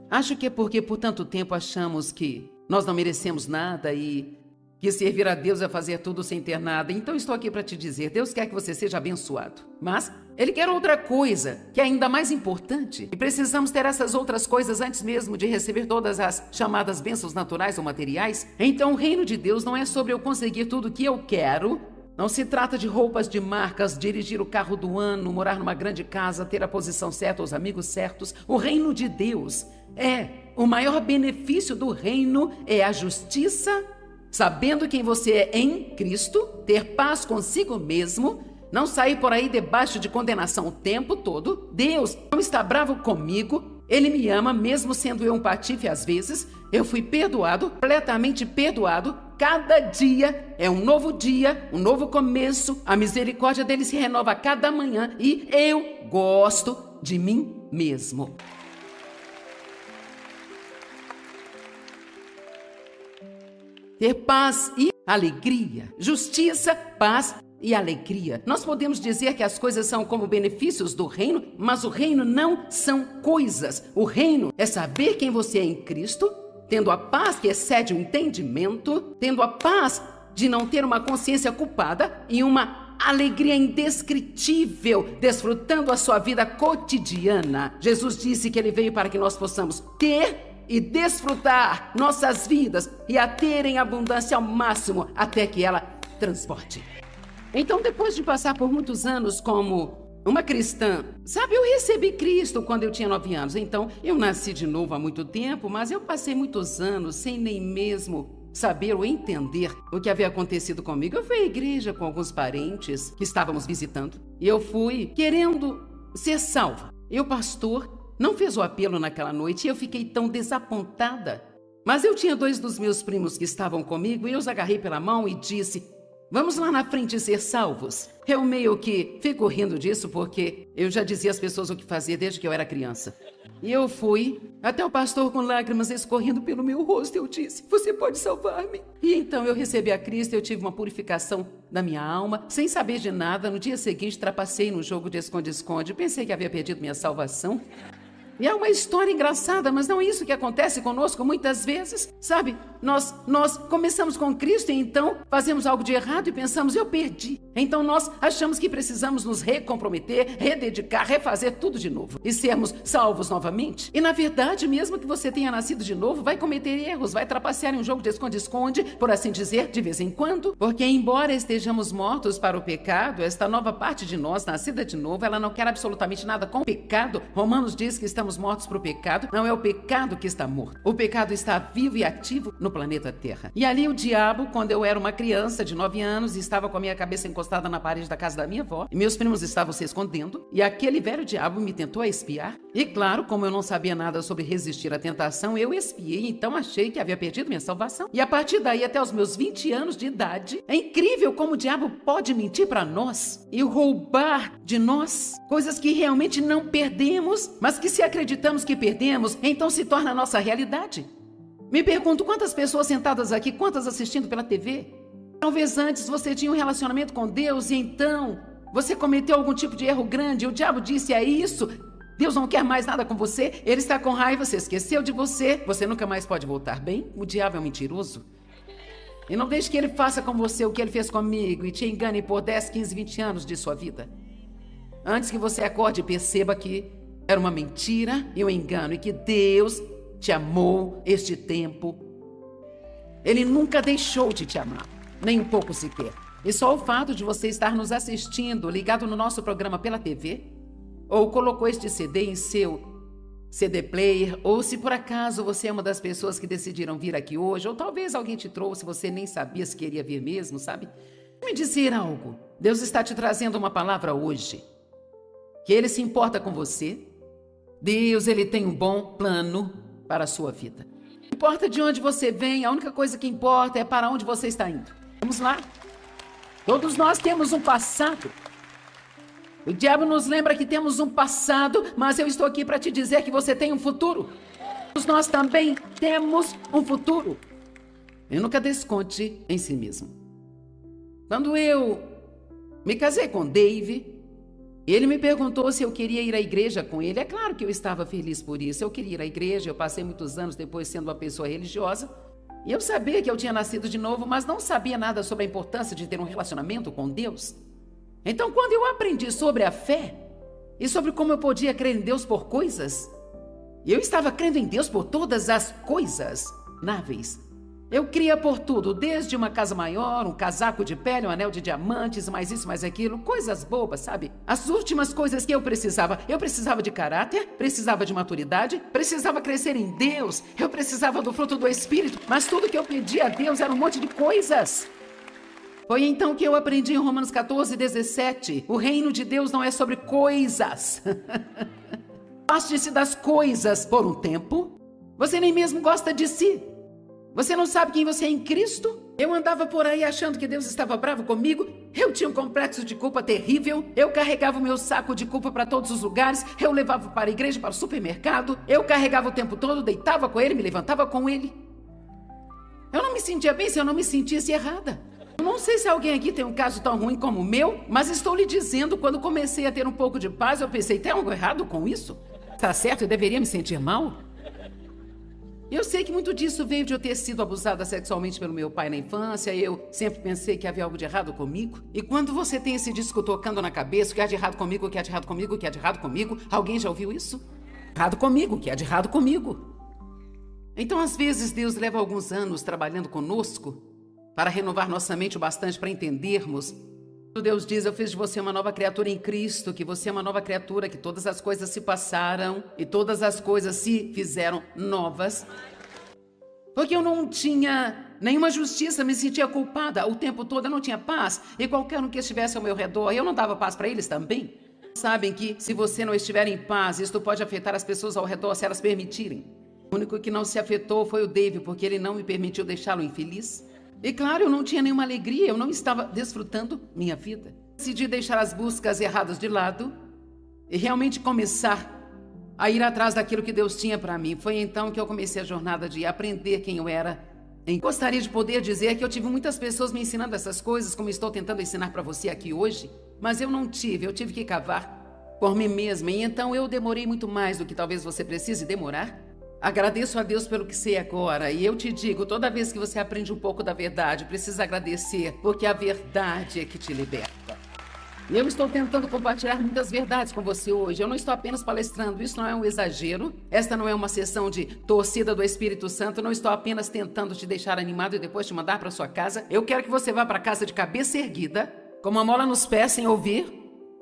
Acho que é porque por tanto tempo achamos que nós não merecemos nada e que servir a Deus é fazer tudo sem ter nada. Então estou aqui para te dizer, Deus quer que você seja abençoado. Mas Ele quer outra coisa, que é ainda mais importante. E precisamos ter essas outras coisas antes mesmo de receber todas as chamadas bênçãos naturais ou materiais. Então o reino de Deus não é sobre eu conseguir tudo o que eu quero. Não se trata de roupas de marcas, dirigir o carro do ano, morar numa grande casa, ter a posição certa, os amigos certos. O reino de Deus o maior benefício do reino é a justiça, sabendo quem você é em Cristo, ter paz consigo mesmo, não sair por aí debaixo de condenação o tempo todo. Deus não está bravo comigo, Ele me ama mesmo sendo eu um patife às vezes. Eu fui perdoado, completamente perdoado. Cada dia é um novo dia, um novo começo. A misericórdia dele se renova a cada manhã e eu gosto de mim mesmo. Ter paz e alegria, justiça, paz e alegria. Nós podemos dizer que as coisas são como benefícios do reino, mas o reino não são coisas. O reino é saber quem você é em Cristo, tendo a paz que excede o entendimento, tendo a paz de não ter uma consciência culpada e uma alegria indescritível, desfrutando a sua vida cotidiana. Jesus disse que Ele veio para que nós possamos ter e desfrutar nossas vidas e a ter em abundância ao máximo até que ela transborde. Então, depois de passar por muitos anos como uma cristã, sabe, eu recebi Cristo quando eu tinha 9 anos. Então, eu nasci de novo há muito tempo, mas eu passei muitos anos sem nem mesmo saber ou entender o que havia acontecido comigo. Eu fui à igreja com alguns parentes que estávamos visitando e eu fui querendo ser salva. E o pastor não fez o apelo naquela noite e eu fiquei tão desapontada. Mas eu tinha 2 dos meus primos que estavam comigo e eu os agarrei pela mão e disse: vamos lá na frente ser salvos. Eu meio que fico rindo disso porque eu já dizia às pessoas o que fazer desde que eu era criança. E eu fui até o pastor com lágrimas escorrendo pelo meu rosto. Eu disse: você pode salvar-me? E então eu recebi a Cristo, eu tive uma purificação da minha alma. Sem saber de nada, no dia seguinte trapacei no jogo de esconde-esconde. Pensei que havia perdido minha salvação. E é uma história engraçada, mas não é isso que acontece conosco muitas vezes, sabe? Nós começamos com Cristo e então fazemos algo de errado e pensamos: eu perdi. Então nós achamos que precisamos nos recomprometer, rededicar, refazer tudo de novo e sermos salvos novamente. E na verdade, mesmo que você tenha nascido de novo, vai cometer erros, vai trapacear em um jogo de esconde-esconde, por assim dizer, de vez em quando. Porque embora estejamos mortos para o pecado, esta nova parte de nós, nascida de novo, ela não quer absolutamente nada com o pecado. Romanos diz que estamos mortos para o pecado. Não é o pecado que está morto. O pecado está vivo e ativo no planeta Terra. E ali o diabo, quando eu era uma criança de 9 anos e estava com a minha cabeça encostada na parede da casa da minha avó, e meus primos estavam se escondendo, e aquele velho diabo me tentou espiar. E claro, como eu não sabia nada sobre resistir à tentação, eu espiei, então achei que havia perdido minha salvação. E a partir daí, até os meus 20 anos de idade, é incrível como o diabo pode mentir para nós e roubar de nós coisas que realmente não perdemos, mas que se acreditamos que perdemos, então se torna a nossa realidade. Me pergunto quantas pessoas sentadas aqui, quantas assistindo pela TV. Talvez antes você tinha um relacionamento com Deus e então você cometeu algum tipo de erro grande e o diabo disse: é isso, Deus não quer mais nada com você, Ele está com raiva, você esqueceu de você, você nunca mais pode voltar bem. O diabo é um mentiroso. E não deixe que ele faça com você o que ele fez comigo e te engane por 10, 15, 20 anos de sua vida. Antes que você acorde, perceba que era uma mentira e um engano e que Deus te amou este tempo. Ele nunca deixou de te amar, nem um pouco sequer. E só o fato de você estar nos assistindo, ligado no nosso programa pela TV, ou colocou este CD em seu CD player, ou se por acaso você é uma das pessoas que decidiram vir aqui hoje, ou talvez alguém te trouxe, você nem sabia se queria vir mesmo, sabe? Me dizer algo. Deus está te trazendo uma palavra hoje, que Ele se importa com você. Deus, Ele tem um bom plano para a sua vida. Não importa de onde você vem, a única coisa que importa é para onde você está indo. Vamos lá. Todos nós temos um passado. O diabo nos lembra que temos um passado, mas eu estou aqui para te dizer que você tem um futuro. Todos nós também temos um futuro. E nunca desconte em si mesmo. Quando eu me casei com Dave, Ele me perguntou se eu queria ir à igreja com ele. É claro que eu estava feliz por isso. Eu queria ir à igreja, eu passei muitos anos depois sendo uma pessoa religiosa. E eu sabia que eu tinha nascido de novo, mas não sabia nada sobre a importância de ter um relacionamento com Deus. Então, quando eu aprendi sobre a fé e sobre como eu podia crer em Deus por coisas, eu estava crendo em Deus por todas as coisas náveis. Eu cria por tudo, desde uma casa maior, um casaco de pele, um anel de diamantes, mais isso, mais aquilo, coisas bobas, sabe? As últimas coisas que eu precisava de caráter, precisava de maturidade, precisava crescer em Deus, eu precisava do fruto do Espírito, mas tudo que eu pedia a Deus era um monte de coisas. Foi então que eu aprendi em Romanos 14:17, o reino de Deus não é sobre coisas. Goste-se das coisas por um tempo, você nem mesmo gosta de si. Você não sabe quem você é em Cristo? Eu andava por aí achando que Deus estava bravo comigo. Eu tinha um complexo de culpa terrível. Eu carregava o meu saco de culpa para todos os lugares. Eu levava para a igreja, para o supermercado. Eu carregava o tempo todo, deitava com ele, me levantava com ele. Eu não me sentia bem se eu não me sentisse errada. Eu não sei se alguém aqui tem um caso tão ruim como o meu, mas estou lhe dizendo, quando comecei a ter um pouco de paz, eu pensei, tem algo errado com isso? Tá certo, eu deveria me sentir mal? Eu sei que muito disso veio de eu ter sido abusada sexualmente pelo meu pai na infância. Eu sempre pensei que havia algo de errado comigo. E quando você tem esse disco tocando na cabeça, o que há de errado comigo, o que há de errado comigo, o que há de errado comigo, alguém já ouviu isso? Errado comigo, o que há de errado comigo? Então, às vezes, Deus leva alguns anos trabalhando conosco para renovar nossa mente o bastante para entendermos. Deus diz, eu fiz de você uma nova criatura em Cristo, que você é uma nova criatura, que todas as coisas se passaram e todas as coisas se fizeram novas. Porque eu não tinha nenhuma justiça, me sentia culpada o tempo todo, eu não tinha paz. E qualquer um que estivesse ao meu redor, eu não dava paz para eles também. Sabem que se você não estiver em paz, isto pode afetar as pessoas ao redor se elas permitirem. O único que não se afetou foi o David, porque ele não me permitiu deixá-lo infeliz. E claro, eu não tinha nenhuma alegria, eu não estava desfrutando minha vida. Decidi deixar as buscas erradas de lado e realmente começar a ir atrás daquilo que Deus tinha para mim. Foi então que eu comecei a jornada de aprender quem eu era. Gostaria de poder dizer que eu tive muitas pessoas me ensinando essas coisas, como estou tentando ensinar para você aqui hoje, mas eu não tive, eu tive que cavar por mim mesma. E então eu demorei muito mais do que talvez você precise demorar. Agradeço a Deus pelo que sei agora, e eu te digo, toda vez que você aprende um pouco da verdade, precisa agradecer, porque a verdade é que te liberta. Eu estou tentando compartilhar muitas verdades com você hoje, eu não estou apenas palestrando, isso não é um exagero, esta não é uma sessão de torcida do Espírito Santo, eu não estou apenas tentando te deixar animado e depois te mandar para sua casa. Eu quero que você vá para casa de cabeça erguida, com uma mola nos pés, sem ouvir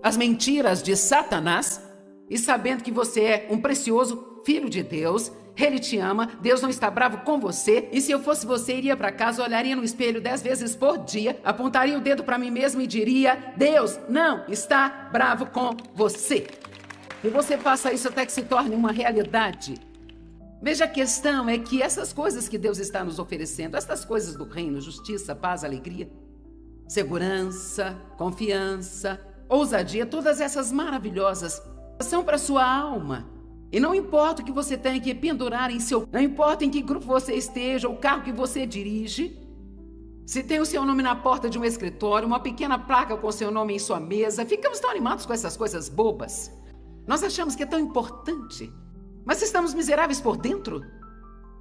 as mentiras de Satanás, e sabendo que você é um precioso filho de Deus. Ele te ama, Deus não está bravo com você. E se eu fosse você, iria para casa, olharia no espelho 10 vezes por dia, apontaria o dedo para mim mesmo e diria, Deus não está bravo com você. E você faça isso até que se torne uma realidade. Veja, a questão é que essas coisas que Deus está nos oferecendo, essas coisas do reino, justiça, paz, alegria, segurança, confiança, ousadia, todas essas maravilhosas, são para sua alma. E não importa o que você tenha que pendurar em seu... Não importa em que grupo você esteja, o carro que você dirige. Se tem o seu nome na porta de um escritório, uma pequena placa com o seu nome em sua mesa. Ficamos tão animados com essas coisas bobas. Nós achamos que é tão importante. Mas estamos miseráveis por dentro.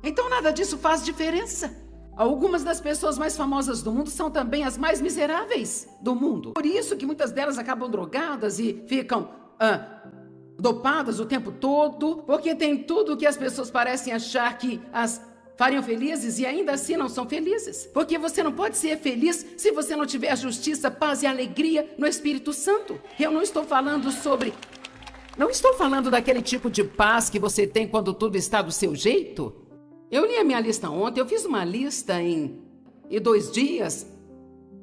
Então nada disso faz diferença. Algumas das pessoas mais famosas do mundo são também as mais miseráveis do mundo. Por isso que muitas delas acabam drogadas e ficam... dopadas o tempo todo, porque tem tudo que as pessoas parecem achar que as fariam felizes e ainda assim não são felizes. Porque você não pode ser feliz se você não tiver justiça, paz e alegria no Espírito Santo. Eu não estou falando sobre... Não estou falando daquele tipo de paz que você tem quando tudo está do seu jeito. Eu li a minha lista ontem, eu fiz uma lista em 2 dias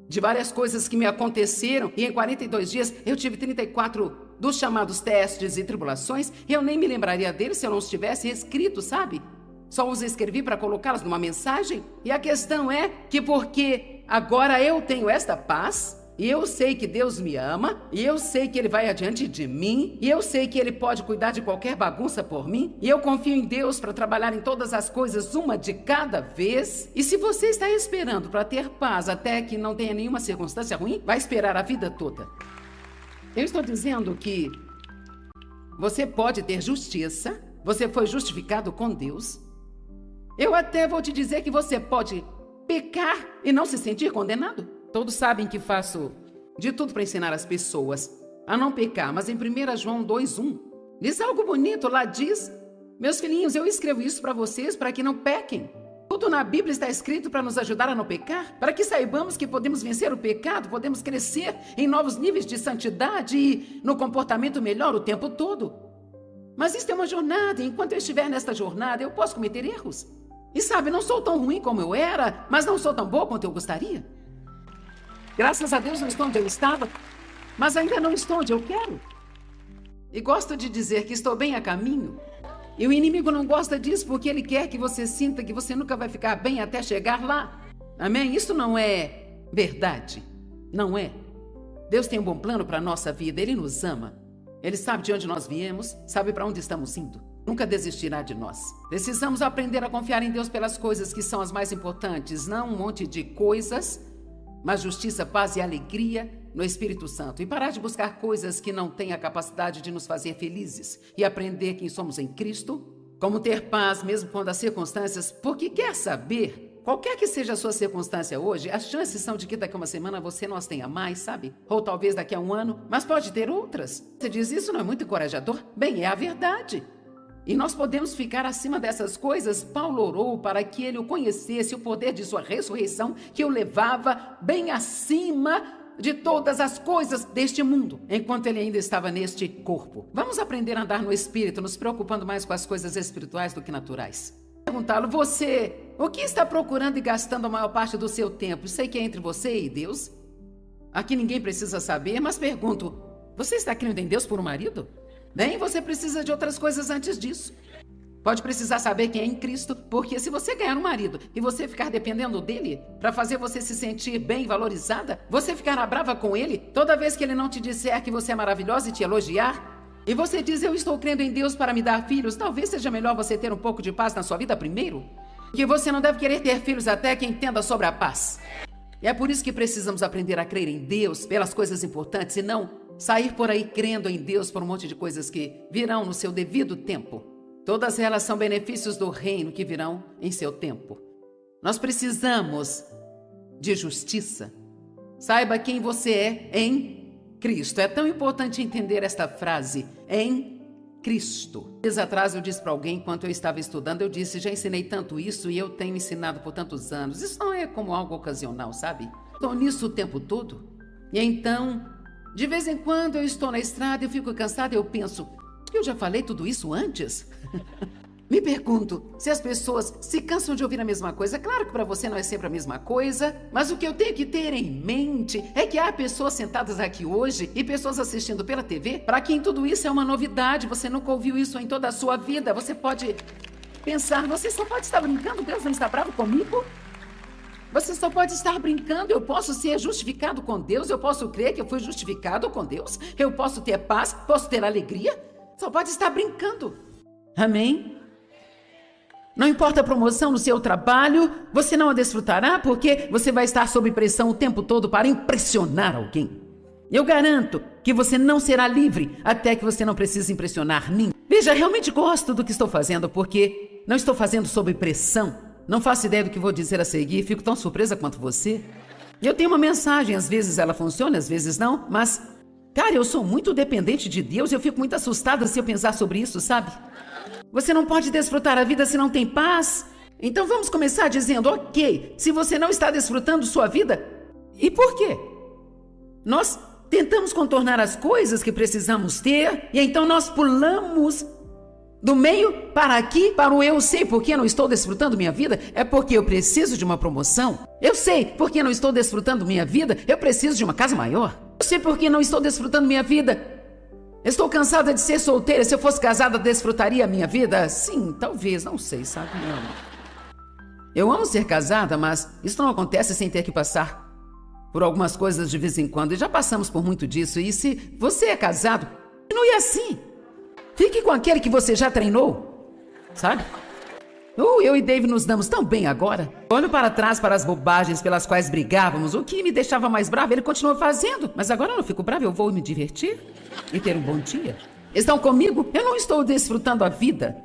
de várias coisas que me aconteceram, e em 42 dias eu tive 34 dos chamados testes e tribulações. Eu nem me lembraria deles se eu não os tivesse escrito, sabe? Só os escrevi para colocá-los numa mensagem. E a questão é que porque agora eu tenho esta paz, e eu sei que Deus me ama, e eu sei que Ele vai adiante de mim, e eu sei que Ele pode cuidar de qualquer bagunça por mim, e eu confio em Deus para trabalhar em todas as coisas, uma de cada vez. E se você está esperando para ter paz até que não tenha nenhuma circunstância ruim, vai esperar a vida toda. Eu estou dizendo que você pode ter justiça, você foi justificado com Deus. Eu até vou te dizer que você pode pecar e não se sentir condenado. Todos sabem que faço de tudo para ensinar as pessoas a não pecar, mas em 1 João 2:1 diz algo bonito, lá diz: meus filhinhos, eu escrevo isso para vocês para que não pequem. Tudo na Bíblia está escrito para nos ajudar a não pecar, para que saibamos que podemos vencer o pecado, podemos crescer em novos níveis de santidade e no comportamento melhor o tempo todo. Mas isso é uma jornada, e enquanto eu estiver nesta jornada, eu posso cometer erros. E sabe, não sou tão ruim como eu era, mas não sou tão boa quanto eu gostaria. Graças a Deus não estou onde eu estava, mas ainda não estou onde eu quero. E gosto de dizer que estou bem a caminho. E o inimigo não gosta disso porque ele quer que você sinta que você nunca vai ficar bem até chegar lá. Amém? Isso não é verdade. Não é. Deus tem um bom plano para a nossa vida. Ele nos ama. Ele sabe de onde nós viemos, sabe para onde estamos indo. Nunca desistirá de nós. Precisamos aprender a confiar em Deus pelas coisas que são as mais importantes. Não um monte de coisas, mas justiça, paz e alegria no Espírito Santo, e parar de buscar coisas que não têm a capacidade de nos fazer felizes, e aprender quem somos em Cristo, como ter paz mesmo quando as circunstâncias, porque quer saber, qualquer que seja a sua circunstância hoje, as chances são de que daqui a uma semana você não as tenha mais, sabe? Ou talvez daqui a um ano, mas pode ter outras. Você diz, isso não é muito encorajador? Bem, é a verdade. E nós podemos ficar acima dessas coisas. Paulo orou para que ele o conhecesse, o poder de sua ressurreição, que o levava bem acima de todas as coisas deste mundo, enquanto ele ainda estava neste corpo. Vamos aprender a andar no Espírito, nos preocupando mais com as coisas espirituais do que naturais. Perguntá-lo, você, o que está procurando e gastando a maior parte do seu tempo? Sei que é entre você e Deus. Aqui ninguém precisa saber, mas pergunto, você está crendo em Deus por um marido? Bem, você precisa de outras coisas antes disso. Pode precisar saber quem é em Cristo, porque se você ganhar um marido e você ficar dependendo dele para fazer você se sentir bem valorizada, você ficará brava com ele toda vez que ele não te disser que você é maravilhosa e te elogiar. E você diz, eu estou crendo em Deus para me dar filhos. Talvez seja melhor você ter um pouco de paz na sua vida primeiro. Que você não deve querer ter filhos até que entenda sobre a paz. E é por isso que precisamos aprender a crer em Deus pelas coisas importantes e não sair por aí crendo em Deus por um monte de coisas que virão no seu devido tempo. Todas elas são benefícios do reino que virão em seu tempo. Nós precisamos de justiça. Saiba quem você é em Cristo. É tão importante entender esta frase, em Cristo. Dias atrás eu disse para alguém, enquanto eu estava estudando, eu disse, já ensinei tanto isso e eu tenho ensinado por tantos anos. Isso não é como algo ocasional, sabe? Estou nisso o tempo todo. E então, de vez em quando eu estou na estrada, eu fico cansada e eu penso, eu já falei tudo isso antes? Me pergunto se as pessoas se cansam de ouvir a mesma coisa. Claro que para você não é sempre a mesma coisa, mas o que eu tenho que ter em mente é que há pessoas sentadas aqui hoje e pessoas assistindo pela TV para quem tudo isso é uma novidade. Você nunca ouviu isso em toda a sua vida. Você pode pensar, você só pode estar brincando, Deus não está bravo comigo? Você só pode estar brincando, eu posso ser justificado com Deus, eu posso crer que eu fui justificado com Deus, eu posso ter paz, posso ter alegria. Só pode estar brincando. Amém? Não importa a promoção no seu trabalho, você não a desfrutará porque você vai estar sob pressão o tempo todo para impressionar alguém. Eu garanto que você não será livre até que você não precise impressionar ninguém. Veja, realmente gosto do que estou fazendo porque não estou fazendo sob pressão. Não faço ideia do que vou dizer a seguir, fico tão surpresa quanto você. Eu tenho uma mensagem, às vezes ela funciona, às vezes não, mas... Cara, eu sou muito dependente de Deus e eu fico muito assustada se eu pensar sobre isso, sabe? Você não pode desfrutar a vida se não tem paz. Então vamos começar dizendo, ok, se você não está desfrutando sua vida, e por quê? Nós tentamos contornar as coisas que precisamos ter e então nós pulamos do meio para aqui, para o eu sei porque não estou desfrutando minha vida, é porque eu preciso de uma promoção. Eu sei porque não estou desfrutando minha vida, eu preciso de uma casa maior. Eu sei porque não estou desfrutando minha vida. Estou cansada de ser solteira. Se eu fosse casada, desfrutaria a minha vida? Sim, talvez, não sei, sabe? Não. Eu amo ser casada, mas isso não acontece sem ter que passar por algumas coisas de vez em quando. E já passamos por muito disso. E se você é casado, continue assim. Fique com aquele que você já treinou, sabe? Eu e Dave nos damos tão bem agora. Olho para trás para as bobagens pelas quais brigávamos. O que me deixava mais bravo, ele continua fazendo. Mas agora eu não fico bravo, eu vou me divertir e ter um bom dia. Estão comigo? Eu não estou desfrutando a vida.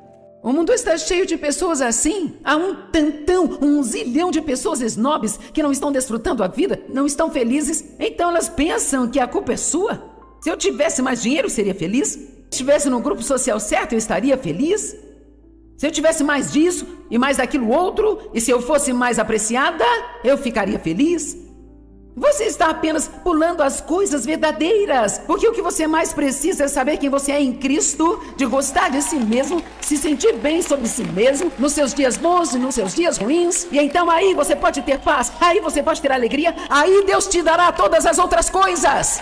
O mundo está cheio de pessoas assim. Há um zilhão de pessoas snobs que não estão desfrutando a vida, não estão felizes. Então elas pensam que a culpa é sua. Se eu tivesse mais dinheiro, eu seria feliz. Se estivesse no grupo social certo, eu estaria feliz. Se eu tivesse mais disso e mais daquilo outro, e se eu fosse mais apreciada, eu ficaria feliz. Você está apenas pulando as coisas verdadeiras, porque o que você mais precisa é saber quem você é em Cristo, de gostar de si mesmo, se sentir bem sobre si mesmo, nos seus dias bons e nos seus dias ruins, e então aí você pode ter paz, aí você pode ter alegria, aí Deus te dará todas as outras coisas.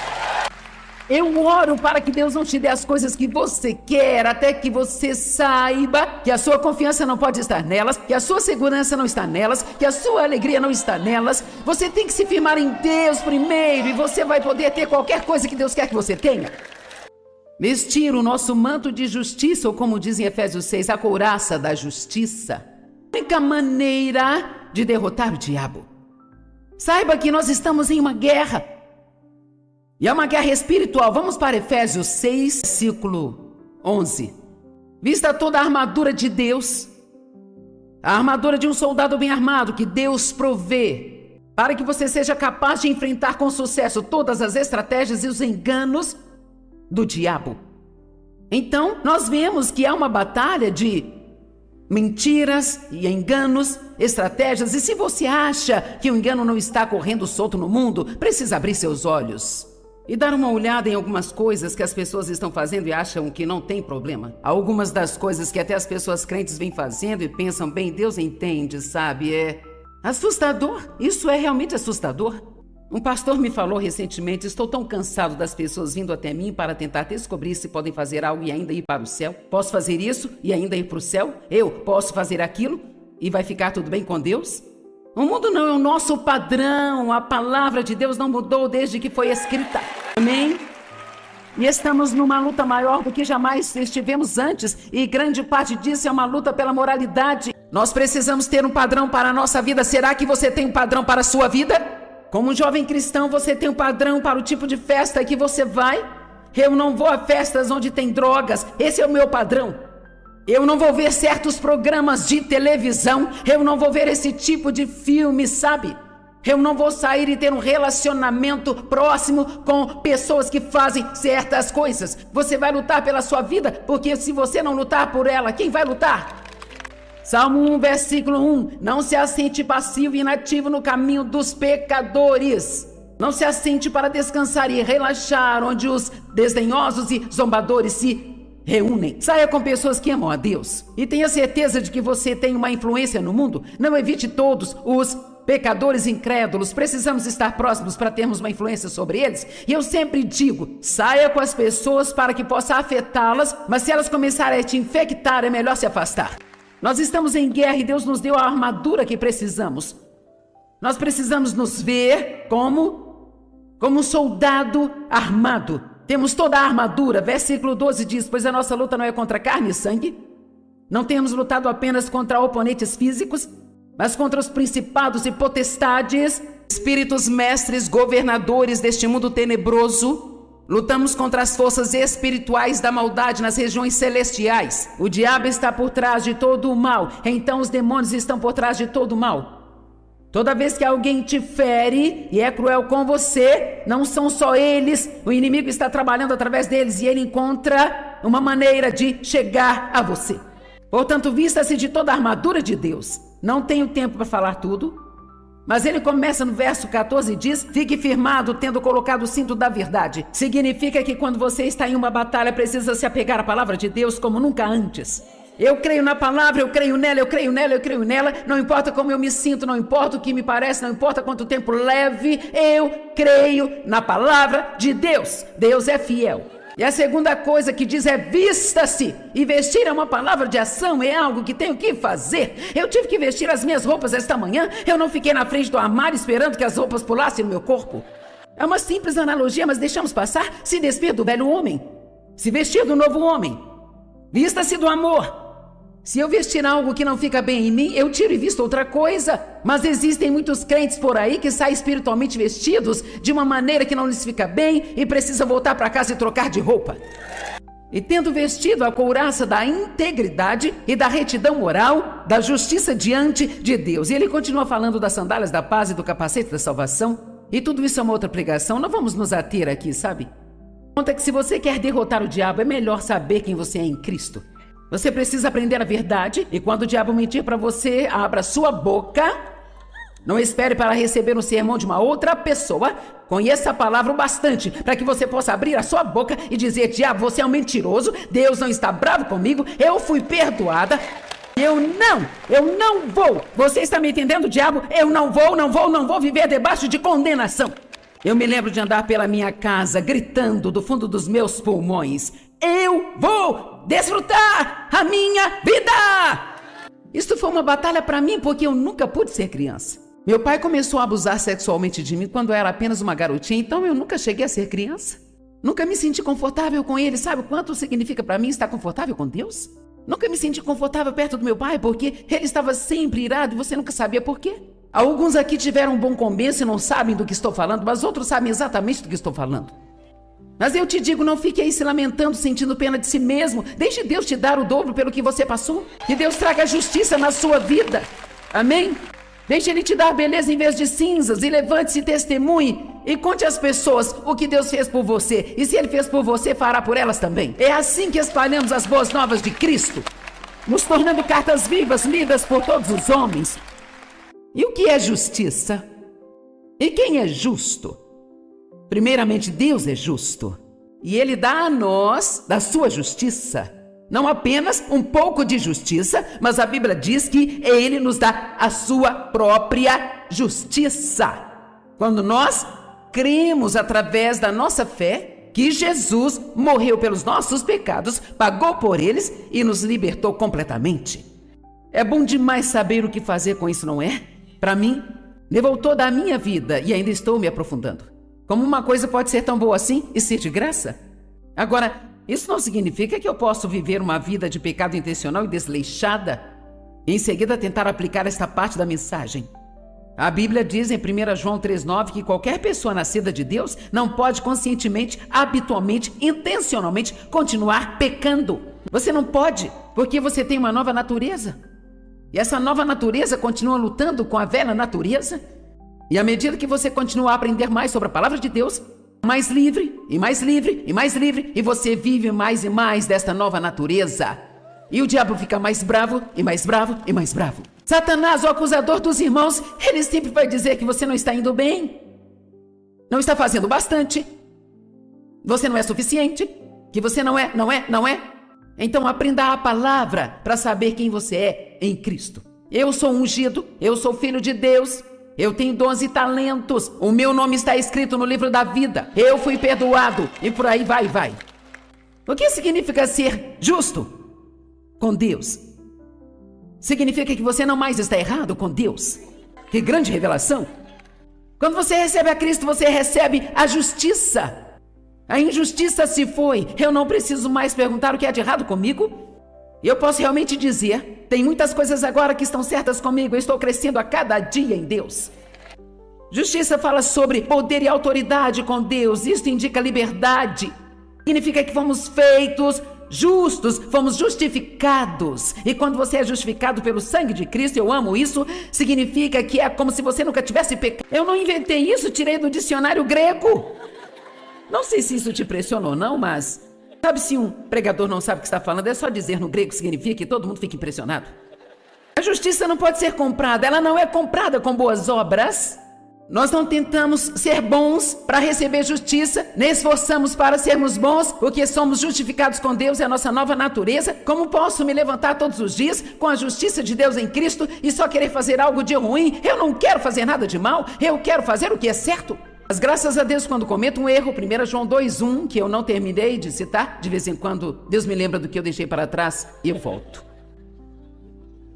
Eu oro para que Deus não te dê as coisas que você quer, até que você saiba que a sua confiança não pode estar nelas, que a sua segurança não está nelas, que a sua alegria não está nelas. Você tem que se firmar em Deus primeiro e você vai poder ter qualquer coisa que Deus quer que você tenha. Vestir o nosso manto de justiça, ou como diz em Efésios 6, a couraça da justiça. A única maneira de derrotar o diabo. Saiba que nós estamos em uma guerra. E é uma guerra espiritual. Vamos para Efésios 6, versículo 11. Vista toda a armadura de Deus, a armadura de um soldado bem armado que Deus provê, para que você seja capaz de enfrentar com sucesso todas as estratégias e os enganos do diabo. Então, nós vemos que há uma batalha de mentiras e enganos, estratégias. E se você acha que o engano não está correndo solto no mundo, precisa abrir seus olhos e dar uma olhada em algumas coisas que as pessoas estão fazendo e acham que não tem problema. Algumas das coisas que até as pessoas crentes vêm fazendo e pensam, bem, Deus entende, sabe? É assustador. Isso é realmente assustador. Um pastor me falou recentemente, estou tão cansado das pessoas vindo até mim para tentar descobrir se podem fazer algo e ainda ir para o céu. Posso fazer isso e ainda ir para o céu? Eu posso fazer aquilo e vai ficar tudo bem com Deus? O mundo não é o nosso padrão. A palavra de Deus não mudou desde que foi escrita. Amém? E estamos numa luta maior do que jamais estivemos antes. E grande parte disso é uma luta pela moralidade. Nós precisamos ter um padrão para a nossa vida. Será que você tem um padrão para a sua vida? Como um jovem cristão, você tem um padrão para o tipo de festa que você vai? Eu não vou a festas onde tem drogas. Esse é o meu padrão. Eu não vou ver certos programas de televisão. Eu não vou ver esse tipo de filme, sabe? Eu não vou sair e ter um relacionamento próximo com pessoas que fazem certas coisas. Você vai lutar pela sua vida, porque se você não lutar por ela, quem vai lutar? Salmo 1, versículo 1. Não se assente passivo e inativo no caminho dos pecadores. Não se assente para descansar e relaxar, onde os desdenhosos e zombadores se reúnem. Saia com pessoas que amam a Deus. E tenha certeza de que você tem uma influência no mundo. Não evite todos os pecadores incrédulos. Precisamos estar próximos para termos uma influência sobre eles. E eu sempre digo, saia com as pessoas para que possa afetá-las, mas se elas começarem a te infectar, é melhor se afastar. Nós estamos em guerra e Deus nos deu a armadura que precisamos. Nós precisamos nos ver como um soldado armado. Temos toda a armadura. Versículo 12 diz, pois a nossa luta não é contra carne e sangue. Não temos lutado apenas contra oponentes físicos, mas contra os principados e potestades, espíritos mestres, governadores deste mundo tenebroso. Lutamos contra as forças espirituais da maldade nas regiões celestiais. O diabo está por trás de todo o mal, então os demônios estão por trás de todo o mal. Toda vez que alguém te fere e é cruel com você, não são só eles, o inimigo está trabalhando através deles e ele encontra uma maneira de chegar a você. Portanto, vista-se de toda a armadura de Deus. Não tenho tempo para falar tudo, mas ele começa no verso 14 e diz, fique firmado tendo colocado o cinto da verdade. Significa que quando você está em uma batalha, precisa se apegar à palavra de Deus como nunca antes. Eu creio na palavra, eu creio nela, eu creio nela, eu creio nela. Não importa como eu me sinto, não importa o que me parece, não importa quanto tempo leve, eu creio na palavra de Deus. Deus é fiel. E a segunda coisa que diz é vista-se. E vestir é uma palavra de ação, é algo que tenho que fazer. Eu tive que vestir as minhas roupas esta manhã. Eu não fiquei na frente do armário esperando que as roupas pulassem no meu corpo. É uma simples analogia, mas deixamos passar. Se despir do velho homem, se vestir do novo homem. Vista-se do amor. Se eu vestir algo que não fica bem em mim, eu tiro e visto outra coisa. Mas existem muitos crentes por aí que saem espiritualmente vestidos de uma maneira que não lhes fica bem e precisa voltar para casa e trocar de roupa. E tendo vestido a couraça da integridade e da retidão moral, da justiça diante de Deus. E ele continua falando das sandálias da paz e do capacete da salvação. E tudo isso é uma outra pregação, não vamos nos ater aqui, sabe? Conta que se você quer derrotar o diabo, é melhor saber quem você é em Cristo. Você precisa aprender a verdade e quando o diabo mentir para você, abra sua boca. Não espere para receber um sermão de uma outra pessoa. Conheça a palavra o bastante para que você possa abrir a sua boca e dizer: diabo, você é um mentiroso, Deus não está bravo comigo, eu fui perdoada. Eu não vou. Você está me entendendo, diabo? Eu não vou viver debaixo de condenação. Eu me lembro de andar pela minha casa gritando do fundo dos meus pulmões: eu vou desfrutar a minha vida! Isso foi uma batalha para mim porque eu nunca pude ser criança. Meu pai começou a abusar sexualmente de mim quando eu era apenas uma garotinha, então eu nunca cheguei a ser criança. Nunca me senti confortável com ele. Sabe o quanto significa para mim estar confortável com Deus? Nunca me senti confortável perto do meu pai porque ele estava sempre irado e você nunca sabia por quê. Alguns aqui tiveram um bom começo e não sabem do que estou falando, mas outros sabem exatamente do que estou falando. Mas eu te digo, não fique aí se lamentando, sentindo pena de si mesmo. Deixe Deus te dar o dobro pelo que você passou. Que Deus traga justiça na sua vida. Amém? Deixe Ele te dar beleza em vez de cinzas. E levante-se e testemunhe. E conte às pessoas o que Deus fez por você. E se Ele fez por você, fará por elas também. É assim que espalhamos as boas novas de Cristo. Nos tornando cartas vivas, lidas por todos os homens. E o que é justiça? E quem é justo? Primeiramente, Deus é justo. E Ele dá a nós da sua justiça. Não apenas um pouco de justiça, mas a Bíblia diz que Ele nos dá a sua própria justiça. Quando nós cremos através da nossa fé que Jesus morreu pelos nossos pecados, pagou por eles e nos libertou completamente. É bom demais saber o que fazer com isso, não é? Para mim, levou toda a minha vida e ainda estou me aprofundando. Como uma coisa pode ser tão boa assim e ser de graça? Agora, isso não significa que eu posso viver uma vida de pecado intencional e desleixada e em seguida tentar aplicar esta parte da mensagem. A Bíblia diz em 1 João 3,9 que qualquer pessoa nascida de Deus não pode conscientemente, habitualmente, intencionalmente continuar pecando. Você não pode, porque você tem uma nova natureza. E essa nova natureza continua lutando com a velha natureza. E à medida que você continua a aprender mais sobre a palavra de Deus, mais livre, e mais livre, e mais livre, e você vive mais e mais desta nova natureza. E o diabo fica mais bravo, e mais bravo, e mais bravo. Satanás, o acusador dos irmãos, ele sempre vai dizer que você não está indo bem, não está fazendo bastante, você não é suficiente, que você não é. Então aprenda a palavra para saber quem você é em Cristo. Eu sou ungido, eu sou filho de Deus. Eu tenho dons e talentos. O meu nome está escrito no livro da vida. Eu fui perdoado. E por aí vai. O que significa ser justo com Deus? Significa que você não mais está errado com Deus. Que grande revelação. Quando você recebe a Cristo, você recebe a justiça. A injustiça se foi. Eu não preciso mais perguntar o que é de errado comigo. Eu posso realmente dizer: tem muitas coisas agora que estão certas comigo. Eu estou crescendo a cada dia em Deus. Justiça fala sobre poder e autoridade com Deus. Isso indica liberdade. Significa que fomos feitos justos, fomos justificados. E quando você é justificado pelo sangue de Cristo, eu amo isso, significa que é como se você nunca tivesse pecado. Eu não inventei isso, tirei do dicionário grego. Não sei se isso te impressiona ou não, mas sabe, se um pregador não sabe o que está falando, é só dizer no grego, significa que todo mundo fica impressionado. A justiça não pode ser comprada, ela não é comprada com boas obras. Nós não tentamos ser bons para receber justiça, nem esforçamos para sermos bons, porque somos justificados com Deus, é a nossa nova natureza. Como posso me levantar todos os dias com a justiça de Deus em Cristo e só querer fazer algo de ruim? Eu não quero fazer nada de mal, eu quero fazer o que é certo. Mas graças a Deus, quando cometo um erro, 1 João 2,1, que eu não terminei de citar, de vez em quando Deus me lembra do que eu deixei para trás e eu volto.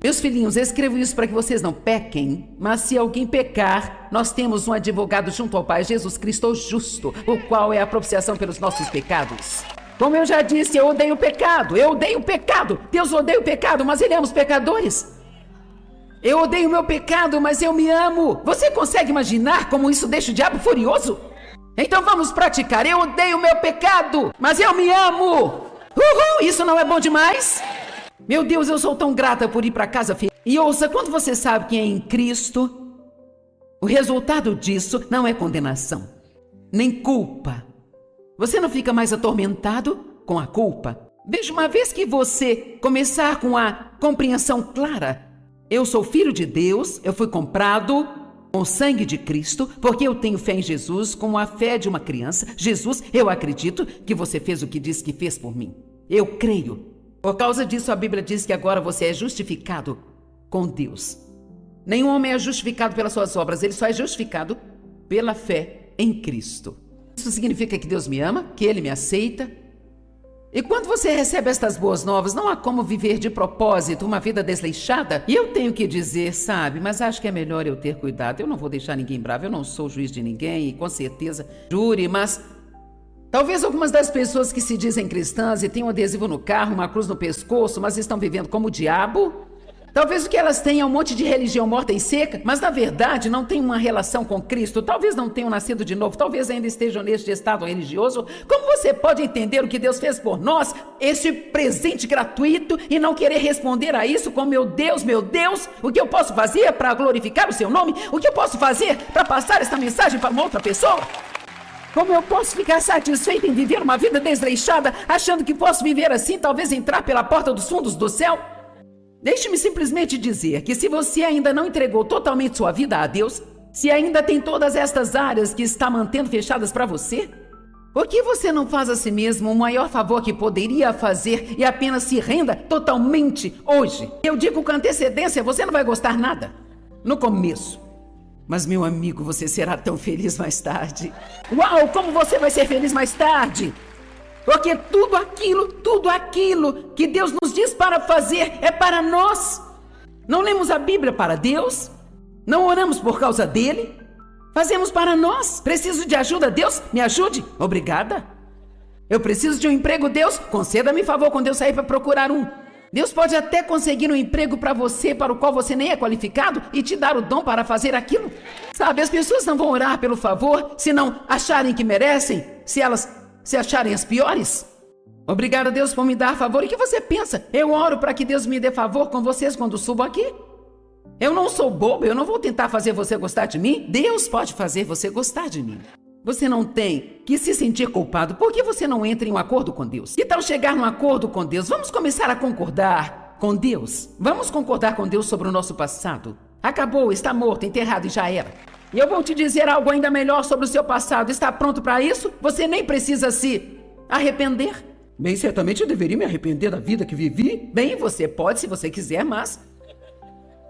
Meus filhinhos, eu escrevo isso para que vocês não pequem, mas se alguém pecar, nós temos um advogado junto ao Pai, Jesus Cristo o justo, o qual é a propiciação pelos nossos pecados. Como eu já disse, eu odeio o pecado. Eu odeio o pecado. Deus odeia o pecado, mas Ele ama os pecadores. Eu odeio o meu pecado, mas eu me amo. Você consegue imaginar como isso deixa o diabo furioso? Então vamos praticar. Eu odeio o meu pecado, mas eu me amo. Uhul, isso não é bom demais? Meu Deus, eu sou tão grata por ir para casa feliz. E ouça, quando você sabe que é em Cristo, o resultado disso não é condenação, nem culpa. Você não fica mais atormentado com a culpa. Veja, uma vez que você começar com a compreensão clara, eu sou filho de Deus, eu fui comprado com o sangue de Cristo, porque eu tenho fé em Jesus, como a fé de uma criança. Jesus, eu acredito que você fez o que disse que fez por mim. Eu creio. Por causa disso, a Bíblia diz que agora você é justificado com Deus. Nenhum homem é justificado pelas suas obras, ele só é justificado pela fé em Cristo. Isso significa que Deus me ama, que Ele me aceita. E quando você recebe estas boas novas, não há como viver de propósito uma vida desleixada. E eu tenho que dizer, sabe, mas acho que é melhor eu ter cuidado. Eu não vou deixar ninguém bravo, eu não sou juiz de ninguém e com certeza júri, mas talvez algumas das pessoas que se dizem cristãs e têm um adesivo no carro, uma cruz no pescoço, mas estão vivendo como o diabo. Talvez o que elas tenham é um monte de religião morta e seca, mas na verdade não tem uma relação com Cristo. Talvez não tenham nascido de novo, talvez ainda estejam neste estado religioso. Como você pode entender o que Deus fez por nós, esse presente gratuito, e não querer responder a isso com meu Deus, o que eu posso fazer para glorificar o seu nome? O que eu posso fazer para passar esta mensagem para uma outra pessoa? Como eu posso ficar satisfeito em viver uma vida desleixada, achando que posso viver assim, talvez entrar pela porta dos fundos do céu? Deixe-me simplesmente dizer que se você ainda não entregou totalmente sua vida a Deus, se ainda tem todas estas áreas que está mantendo fechadas para você, por que você não faz a si mesmo o maior favor que poderia fazer e apenas se renda totalmente hoje? Eu digo com antecedência, você não vai gostar nada no começo. Mas, meu amigo, você será tão feliz mais tarde. Uau, como você vai ser feliz mais tarde? Porque tudo aquilo que Deus nos diz para fazer é para nós. Não lemos a Bíblia para Deus, não oramos por causa dele, fazemos para nós. Preciso de ajuda, Deus, me ajude. Obrigada. Eu preciso de um emprego, Deus, conceda-me favor quando eu sair para procurar um. Deus pode até conseguir um emprego para você, para o qual você nem é qualificado, e te dar o dom para fazer aquilo. Sabe, as pessoas não vão orar pelo favor se não acharem que merecem, se elas se acharem as piores. Obrigado, Deus, por me dar favor. E o que você pensa? Eu oro para que Deus me dê favor com vocês quando subo aqui? Eu não sou bobo, eu não vou tentar fazer você gostar de mim. Deus pode fazer você gostar de mim. Você não tem que se sentir culpado. Por que você não entra em um acordo com Deus? Que tal chegar num acordo com Deus? Vamos começar a concordar com Deus. Vamos concordar com Deus sobre o nosso passado. Acabou, está morto, enterrado e já era. E eu vou te dizer algo ainda melhor sobre o seu passado. Está pronto para isso? Você nem precisa se arrepender. Bem, certamente eu deveria me arrepender da vida que vivi. Bem, você pode se você quiser, mas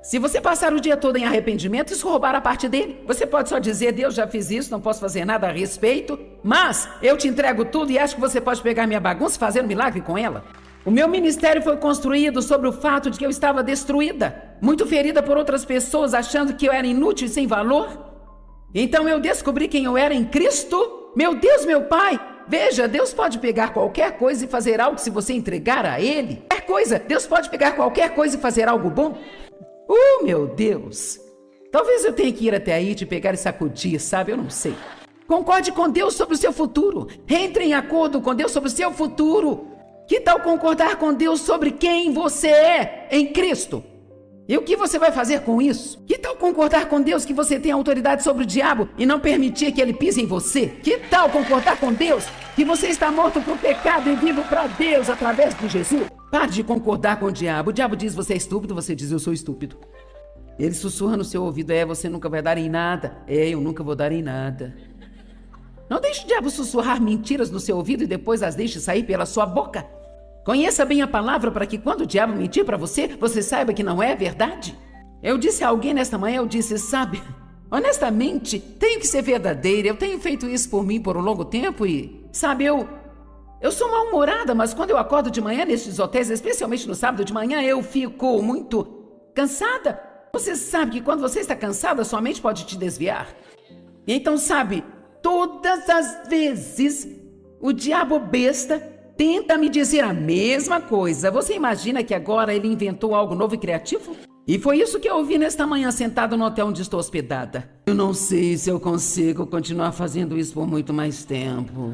se você passar o dia todo em arrependimento, isso roubar a parte dele. Você pode só dizer, Deus, já fiz isso, não posso fazer nada a respeito, mas eu te entrego tudo e acho que você pode pegar minha bagunça e fazer um milagre com ela. O meu ministério foi construído sobre o fato de que eu estava destruída, muito ferida por outras pessoas, achando que eu era inútil e sem valor. Então eu descobri quem eu era em Cristo. Meu Deus, meu Pai. Veja, Deus pode pegar qualquer coisa e fazer algo se você entregar a Ele. Qualquer coisa. Deus pode pegar qualquer coisa e fazer algo bom. Meu Deus. Talvez eu tenha que ir até aí, te pegar e sacudir, sabe? Eu não sei. Concorde com Deus sobre o seu futuro. Entre em acordo com Deus sobre o seu futuro. Que tal concordar com Deus sobre quem você é em Cristo? E o que você vai fazer com isso? Que tal concordar com Deus que você tem autoridade sobre o diabo e não permitir que ele pise em você? Que tal concordar com Deus que você está morto para o pecado e vivo para Deus através de Jesus? Pare de concordar com o diabo. O diabo diz, você é estúpido, você diz, eu sou estúpido. Ele sussurra no seu ouvido, você nunca vai dar em nada. Eu nunca vou dar em nada. Não deixe o diabo sussurrar mentiras no seu ouvido e depois as deixe sair pela sua boca. Conheça bem a palavra para que quando o diabo mentir para você, você saiba que não é verdade. Eu disse a alguém nesta manhã, eu disse, sabe, honestamente, tenho que ser verdadeira. Eu tenho feito isso por mim por um longo tempo e, sabe, eu sou mal-humorada, mas quando eu acordo de manhã nestes hotéis, especialmente no sábado de manhã, eu fico muito cansada. Você sabe que quando você está cansada, sua mente pode te desviar. E então, sabe, todas as vezes, o diabo besta tenta me dizer a mesma coisa. Você imagina que agora ele inventou algo novo e criativo? E foi isso que eu ouvi nesta manhã sentado no hotel onde estou hospedada. Eu não sei se eu consigo continuar fazendo isso por muito mais tempo.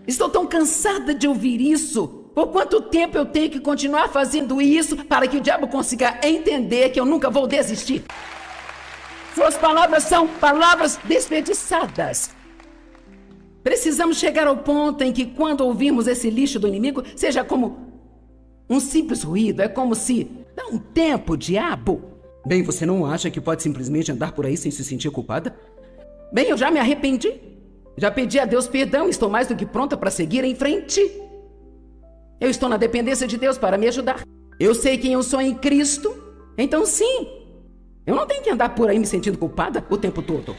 Estou tão cansada de ouvir isso. Por quanto tempo eu tenho que continuar fazendo isso para que o diabo consiga entender que eu nunca vou desistir? Suas palavras são palavras desperdiçadas. Precisamos chegar ao ponto em que quando ouvirmos esse lixo do inimigo, seja como um simples ruído. É como se... Dá um tempo, diabo. Bem, você não acha que pode simplesmente andar por aí sem se sentir culpada? Bem, eu já me arrependi. Já pedi a Deus perdão e estou mais do que pronta para seguir em frente. Eu estou na dependência de Deus para me ajudar. Eu sei quem eu sou em Cristo. Então sim, eu não tenho que andar por aí me sentindo culpada o tempo todo.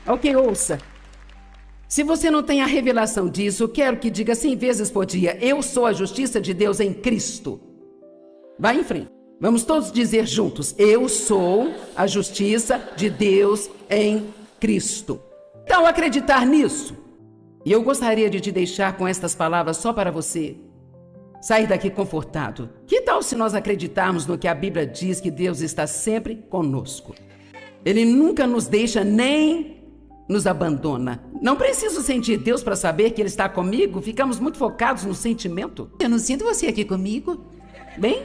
Ok, ouça. Se você não tem a revelação disso, quero que diga 100 vezes por dia: eu sou a justiça de Deus em Cristo. Vá em frente. Vamos todos dizer juntos: eu sou a justiça de Deus em Cristo. Então, acreditar nisso. E eu gostaria de te deixar com estas palavras só para você sair daqui confortado. Que tal se nós acreditarmos no que a Bíblia diz, que Deus está sempre conosco? Ele nunca nos deixa nem nos abandona. Não preciso sentir Deus para saber que Ele está comigo. Ficamos muito focados no sentimento. Eu não sinto você aqui comigo. Bem,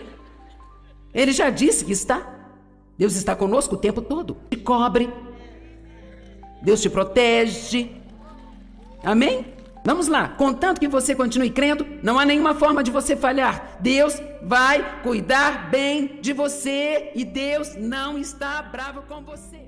Ele já disse que está. Deus está conosco o tempo todo. Te cobre. Deus te protege. Amém? Vamos lá. Contanto que você continue crendo, não há nenhuma forma de você falhar. Deus vai cuidar bem de você e Deus não está bravo com você.